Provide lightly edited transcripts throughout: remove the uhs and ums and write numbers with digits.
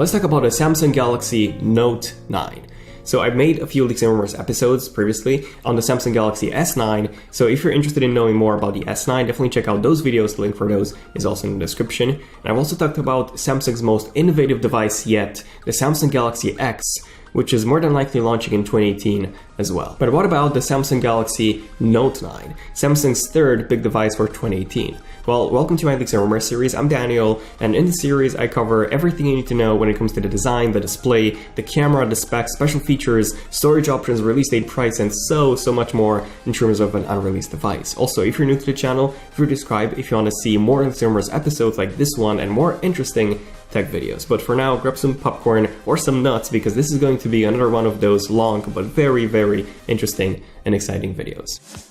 Let's talk about the Samsung Galaxy Note 9. So I've made a few Leaks and Rumors episodes previously on the Samsung Galaxy S9, so if you're interested in knowing more about the S9, definitely check out those videos. The link for those is also in the description. And I've also talked about Samsung's most innovative device yet, the Samsung Galaxy X, which is more than likely launching in 2018 as well. But what about the Samsung Galaxy Note 9, Samsung's third big device for 2018? Well, welcome to my Leaks and Rumors series. I'm Daniel, and in this series I cover everything you need to know when it comes to the design, the display, the camera, the specs, special features, storage options, release date, price, and so much more in terms of an unreleased device. Also, if you're new to the channel, feel free to subscribe if you want to see more Leaks and Rumors episodes like this one and more interesting tech videos. But for now, grab some popcorn or some nuts, because this is going to be another one of those long but very interesting and exciting videos.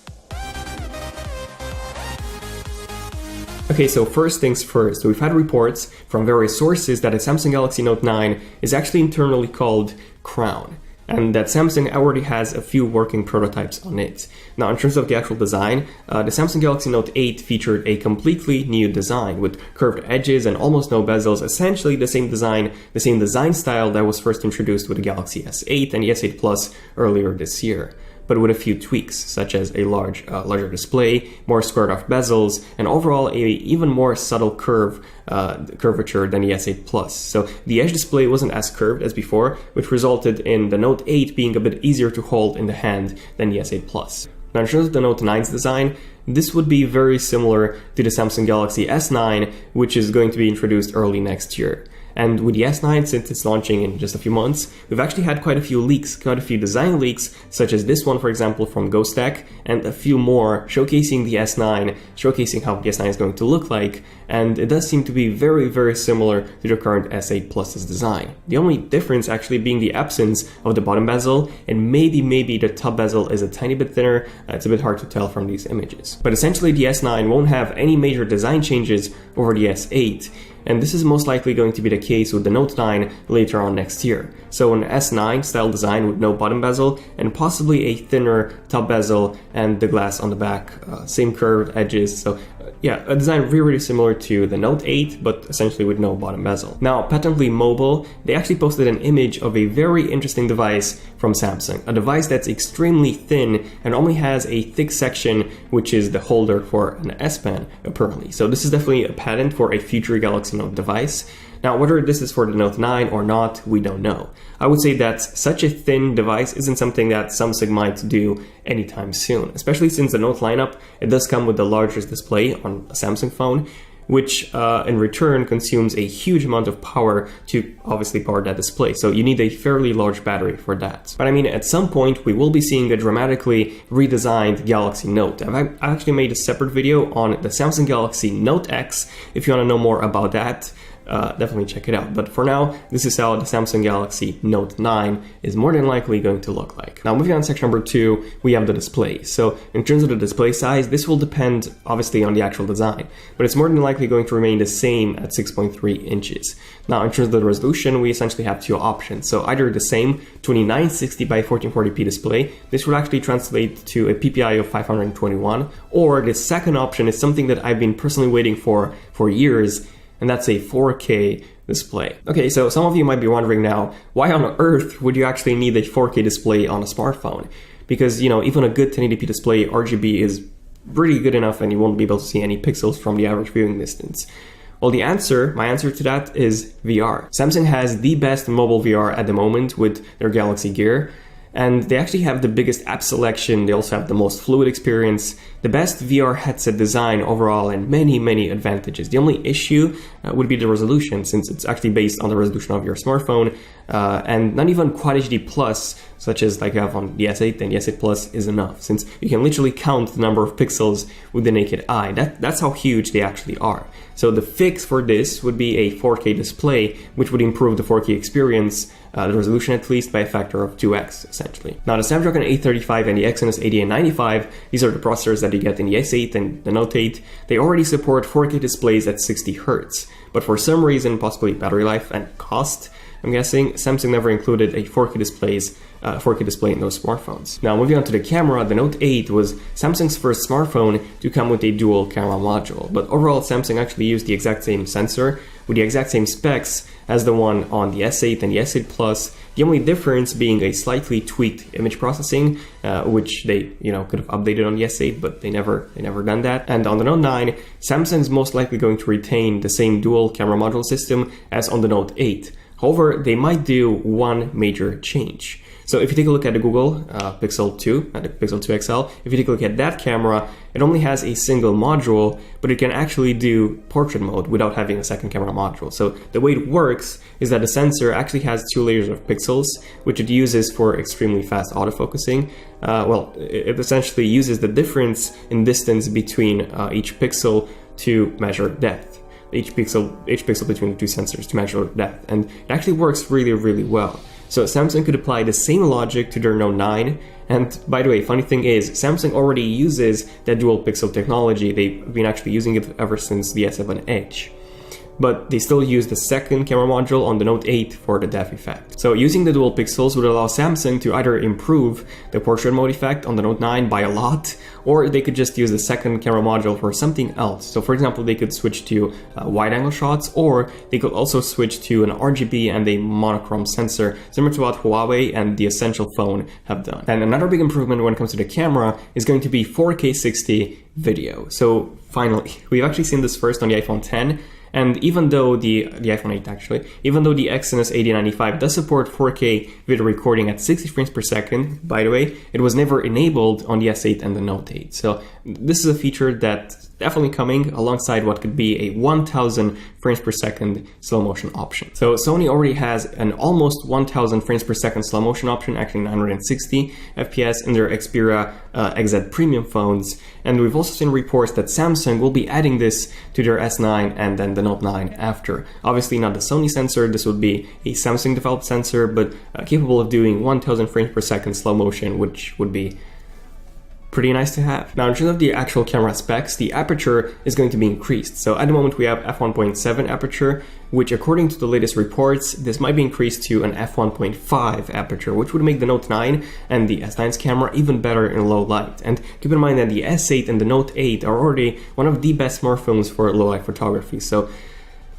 Okay, so first things first, we've had reports from various sources that the Samsung Galaxy Note 9 is actually internally called Crown, and that Samsung already has a few working prototypes on it. Now, in terms of the actual design, the Samsung Galaxy Note 8 featured a completely new design with curved edges and almost no bezels, essentially the same design style that was first introduced with the Galaxy S8 and the S8 Plus earlier this year, but with a few tweaks, such as a larger display, more squared-off bezels, and overall a even more subtle curvature than the S8 Plus. So the edge display wasn't as curved as before, which resulted in the Note 8 being a bit easier to hold in the hand than the S8 Plus. Now, in terms of the Note 9's design, this would be very similar to the Samsung Galaxy S9, which is going to be introduced early next year. And with the S9, since it's launching in just a few months, we've actually had quite a few leaks, quite a few design leaks, such as this one, for example, from Ghost Tech, and a few more showcasing the S9, showcasing how the S9 is going to look like, and it does seem to be very similar to the current S8 Plus's design. The only difference actually being the absence of the bottom bezel, and maybe the top bezel is a tiny bit thinner. It's a bit hard to tell from these images. But essentially, the S9 won't have any major design changes over the S8, and this is most likely going to be the case with the Note 9 later on next year. So an S9 style design with no bottom bezel and possibly a thinner top bezel and the glass on the back, same curved edges. So yeah, a design really similar to the Note 8, but essentially with no bottom bezel. Now, Patently Mobile, they actually posted an image of a very interesting device from Samsung, a device that's extremely thin and only has a thick section, which is the holder for an S Pen, apparently. So this is definitely a patent for a future Galaxy Note device. Now, whether this is for the Note 9 or not, we don't know. I would say that such a thin device isn't something that Samsung might do anytime soon, especially since the Note lineup, it does come with the largest display on a Samsung phone, which in return consumes a huge amount of power to obviously power that display. So you need a fairly large battery for that. But I mean, at some point, we will be seeing a dramatically redesigned Galaxy Note. I've actually made a separate video on the Samsung Galaxy Note X. If you want to know more about that, definitely check it out. But for now, this is how the Samsung Galaxy Note 9 is more than likely going to look like. Now, moving on to section number 2, we have the display. So in terms of the display size, this will depend obviously on the actual design, but it's more than likely going to remain the same at 6.3 inches. Now, in terms of the resolution, we essentially have two options. So either the same 2960 by 1440p display, this will actually translate to a PPI of 521, or the second option is something that I've been personally waiting for years, and that's a 4K display. Okay, so some of you might be wondering now, why on earth would you actually need a 4K display on a smartphone? Because, you know, even a good 1080p display, RGB is pretty good enough and you won't be able to see any pixels from the average viewing distance. Well, my answer to that is VR. Samsung has the best mobile VR at the moment with their Galaxy Gear, and they actually have the biggest app selection. They also have the most fluid experience, the best VR headset design overall, and many advantages. The only issue would be the resolution, since it's actually based on the resolution of your smartphone, and not even Quad HD Plus, such as like you have on the S8 and the S8 Plus, is enough, since you can literally count the number of pixels with the naked eye. That's how huge they actually are. So the fix for this would be a 4K display, which would improve the 4K experience, the resolution at least, by a factor of 2x, essentially. Now, the Snapdragon 835 and the Exynos 8895, these are the processors that you get in the S8 and the Note 8. They already support 4K displays at 60 Hz. but for some reason, possibly battery life and cost, I'm guessing, Samsung never included a 4K display in those smartphones. Now moving on to the camera, the Note 8 was Samsung's first smartphone to come with a dual camera module, but overall Samsung actually used the exact same sensor with the exact same specs as the one on the S8 and the S8 Plus, the only difference being a slightly tweaked image processing, which they could have updated on the S8, but they never done that. And on the Note 9, Samsung's most likely going to retain the same dual camera module system as on the Note 8. However, they might do one major change. So if you take a look at the Google Pixel 2 and the Pixel 2 XL, if you take a look at that camera, it only has a single module, but it can actually do portrait mode without having a second camera module. So the way it works is that the sensor actually has 2 layers of pixels, which it uses for extremely fast autofocusing. It essentially uses the difference in distance between each pixel to measure depth. Each pixel between the two sensors to measure depth, and it actually works really, really well. So Samsung could apply the same logic to their Note 9, and by the way, funny thing is, Samsung already uses that dual pixel technology. They've been actually using it ever since the S7 Edge. But they still use the second camera module on the Note 8 for the depth effect. So using the dual pixels would allow Samsung to either improve the portrait mode effect on the Note 9 by a lot, or they could just use the second camera module for something else. So for example, they could switch to wide-angle shots, or they could also switch to an RGB and a monochrome sensor, similar to what Huawei and the Essential phone have done. And another big improvement when it comes to the camera is going to be 4K 60 video. So finally, we've actually seen this first on the iPhone X. And even though the iPhone 8 actually, even though the Exynos 8095 does support 4K video recording at 60 frames per second, by the way, it was never enabled on the S8 and the Note 8. So this is a feature that's definitely coming alongside what could be a 1000 frames per second slow motion option. So Sony already has an almost 1000 frames per second slow motion option, actually 960 FPS in their Xperia XZ premium phones. And we've also seen reports that Samsung will be adding this to their S9 and then the Note 9 after. Obviously not the Sony sensor, this would be a Samsung developed sensor, but capable of doing 1000 frames per second slow motion, which would be pretty nice to have. Now in terms of the actual camera specs, the aperture is going to be increased. So at the moment we have f1.7 aperture, which according to the latest reports, this might be increased to an f1.5 aperture, which would make the Note 9 and the S9's camera even better in low light. And keep in mind that the S8 and the Note 8 are already one of the best smartphones for low light photography. So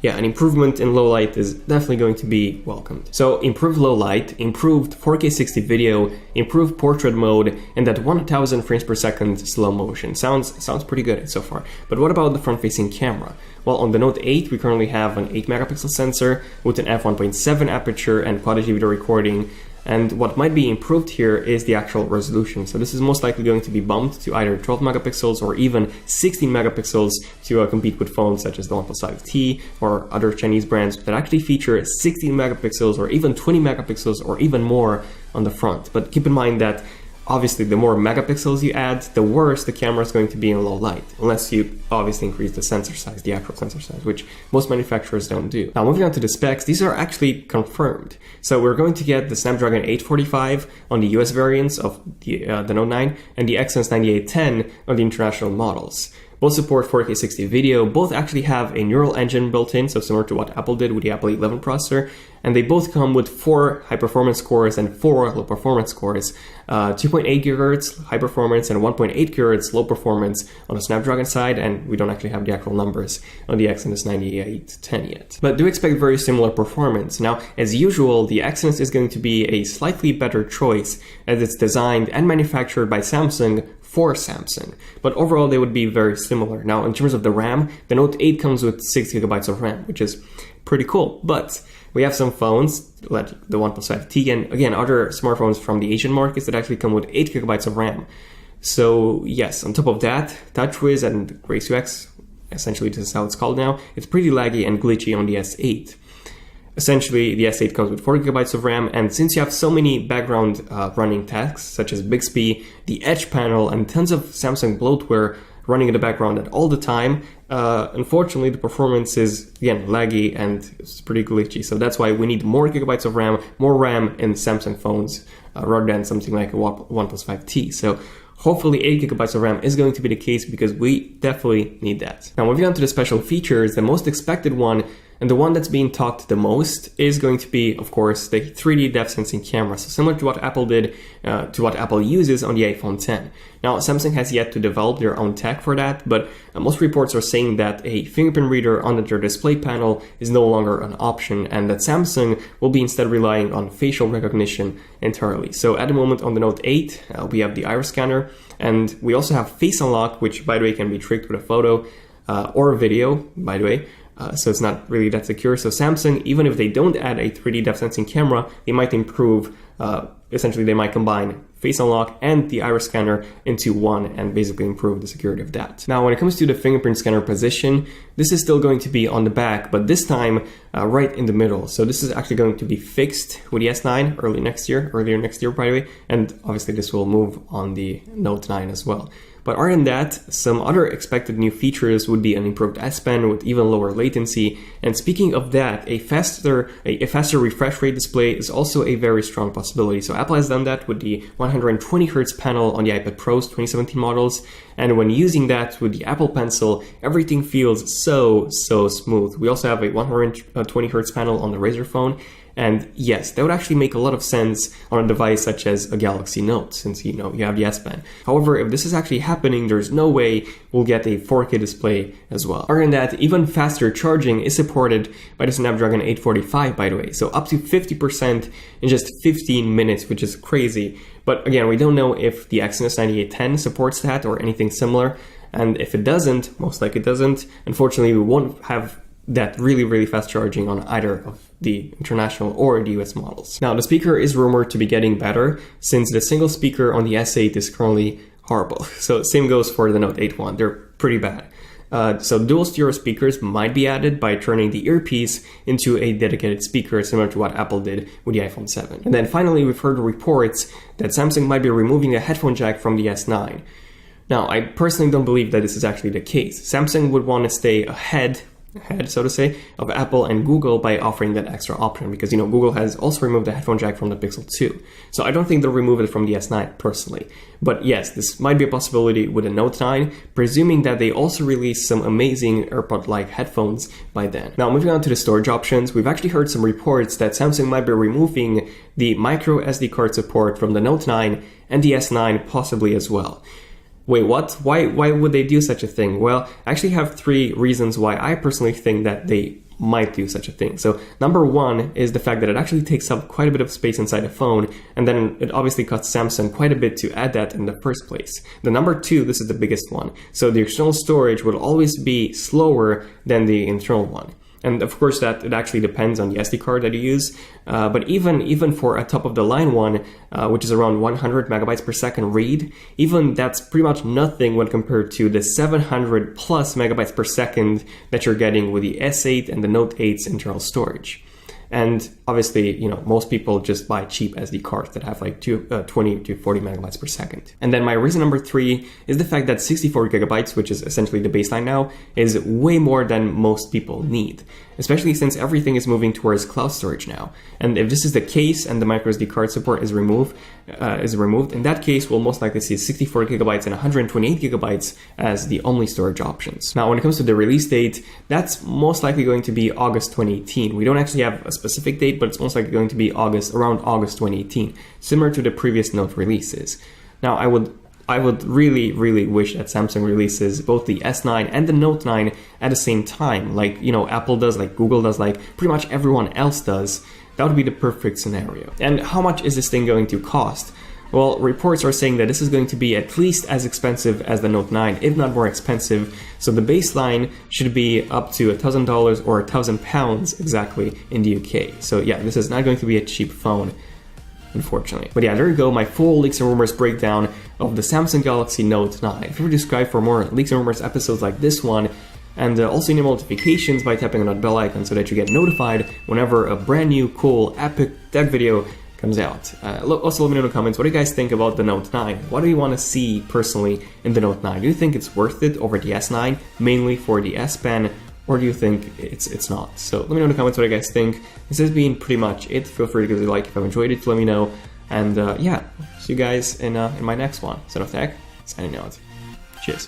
yeah, an improvement in low light is definitely going to be welcomed. So improved low light, improved 4K 60 video, improved portrait mode, and that 1000 frames per second slow motion. Sounds pretty good so far. But what about the front-facing camera? Well, on the Note 8, we currently have an 8 megapixel sensor with an f1.7 aperture and Quad HD video recording. And what might be improved here is the actual resolution. So this is most likely going to be bumped to either 12 megapixels or even 16 megapixels to compete with phones such as the OnePlus 5T or other Chinese brands that actually feature 16 megapixels or even 20 megapixels or even more on the front. But keep in mind that obviously the more megapixels you add, the worse the camera is going to be in low light, unless you obviously increase the sensor size, the actual sensor size, which most manufacturers don't do. Now moving on to the specs, these are actually confirmed. So we're going to get the Snapdragon 845 on the US variants of the Note 9 and the Exynos 9810 on the international models. Both support 4K 60 video, both actually have a neural engine built in, so similar to what Apple did with the Apple 11 processor, and they both come with 4 high-performance cores and 4 low-performance cores, 2.8 GHz high performance and 1.8 GHz low performance on the Snapdragon side, and we don't actually have the actual numbers on the Exynos 9810 yet. But do expect very similar performance. Now, as usual, the Exynos is going to be a slightly better choice as it's designed and manufactured by Samsung for Samsung, but overall they would be very similar. Now in terms of the RAM, the Note 8 comes with 6 GB of RAM, which is pretty cool, but we have some phones like the OnePlus 5T and again other smartphones from the Asian markets that actually come with 8 GB of RAM. So yes, on top of that, TouchWiz and Grace UX, essentially this is how it's called now, it's pretty laggy and glitchy on the S8. Essentially, the S8 comes with 4 GB of RAM, and since you have so many background running tasks, such as Bixby, the Edge panel, and tons of Samsung bloatware running in the background at all the time, unfortunately, the performance is, again, laggy and it's pretty glitchy. So that's why we need more gigabytes of RAM in Samsung phones, rather than something like a OnePlus 5T. So hopefully 8 gigabytes of RAM is going to be the case, because we definitely need that. Now moving on to the special features, the most expected one and the one that's being talked the most is going to be, of course, the 3D depth sensing camera. So similar to what Apple did, to what Apple uses on the iPhone X. Now, Samsung has yet to develop their own tech for that, but most reports are saying that a fingerprint reader on their display panel is no longer an option, and that Samsung will be instead relying on facial recognition entirely. So at the moment on the Note 8, we have the iris scanner, and we also have Face Unlock, which by the way can be tricked with a photo or a video, by the way. So it's not really that secure. So Samsung, even if they don't add a 3D depth sensing camera, they might improve, essentially they might combine Face Unlock and the iris scanner into one and basically improve the security of that. Now, when it comes to the fingerprint scanner position, this is still going to be on the back, but this time right in the middle. So this is actually going to be fixed with the S9 earlier next year, by the way, and obviously this will move on the Note 9 as well. But other than that, some other expected new features would be an improved S Pen with even lower latency. And speaking of that, a faster refresh rate display is also a very strong possibility. So Apple has done that with the 120 Hz panel on the iPad Pro's 2017 models. And when using that with the Apple Pencil, everything feels so smooth. We also have a 120 Hz panel on the Razer phone. And yes, that would actually make a lot of sense on a device such as a Galaxy Note, since you have the S Pen. However, if this is actually happening, there's no way we'll get a 4K display as well. Other than that, even faster charging is supported by the Snapdragon 845, by the way. So up to 50% in just 15 minutes, which is crazy. But again, we don't know if the Exynos 9810 supports that or anything similar. And if it doesn't, most likely it doesn't, unfortunately we won't have that really fast charging on either of the international or the US models. Now, the speaker is rumored to be getting better, since the single speaker on the S8 is currently horrible. So same goes for the Note 8 one, they're pretty bad. So dual stereo speakers might be added by turning the earpiece into a dedicated speaker, similar to what Apple did with the iPhone 7. And then finally, we've heard reports that Samsung might be removing the headphone jack from the S9. Now, I personally don't believe that this is actually the case. Samsung would want to stay ahead, so to say, of Apple and Google by offering that extra option, because Google has also removed the headphone jack from the Pixel 2. So I don't think they'll remove it from the S9 personally. But yes, this might be a possibility with the Note 9, presuming that they also release some amazing AirPod-like headphones by then. Now, moving on to the storage options, we've actually heard some reports that Samsung might be removing the micro SD card support from the Note 9 and the S9 possibly as well. Wait, what? Why would they do such a thing? Well, I actually have 3 reasons why I personally think that they might do such a thing. So number one is the fact that it actually takes up quite a bit of space inside the phone, and then it obviously costs Samsung quite a bit to add that in the first place. The number 2, this is the biggest one. So the external storage will always be slower than the internal one. And of course that it actually depends on the SD card that you use. But even for a top of the line one, which is around 100 megabytes per second read, even that's pretty much nothing when compared to the 700 plus megabytes per second that you're getting with the S8 and the Note 8's internal storage. And obviously, most people just buy cheap SD cards that have like 20 to 40 megabytes per second. And then my reason number 3 is the fact that 64 gigabytes, which is essentially the baseline now, is way more than most people need, especially since everything is moving towards cloud storage now. And if this is the case and the microSD card support is removed, in that case, we'll most likely see 64 gigabytes and 128 gigabytes as the only storage options. Now, when it comes to the release date, that's most likely going to be August 2018. We don't actually have a specific date, but it's most likely going to be around August 2018, similar to the previous Note releases. Now, I would really wish that Samsung releases both the S9 and the Note 9 at the same time, like Apple does, like Google does, like pretty much everyone else does. That would be the perfect scenario. And how much is this thing going to cost? Well, reports are saying that this is going to be at least as expensive as the Note 9, if not more expensive. So the baseline should be up to $1,000 or £1,000 exactly in the UK. So yeah, this is not going to be a cheap phone, unfortunately. But yeah, there you go, my full leaks and rumors breakdown of the Samsung Galaxy Note 9. If you're subscribed for more leaks and rumors episodes like this one, and also enable notifications by tapping on that bell icon so that you get notified whenever a brand new, cool, epic tech video comes out. Also let me know in the comments, what do you guys think about the Note 9? What do you want to see personally in the Note 9? Do you think it's worth it over the S9, mainly for the S Pen, or do you think it's not? So let me know in the comments what you guys think. This has been pretty much it. Feel free to give it a like if you've enjoyed it, let me know. And yeah, see you guys in my next one. Son of Tech, signing out. Cheers.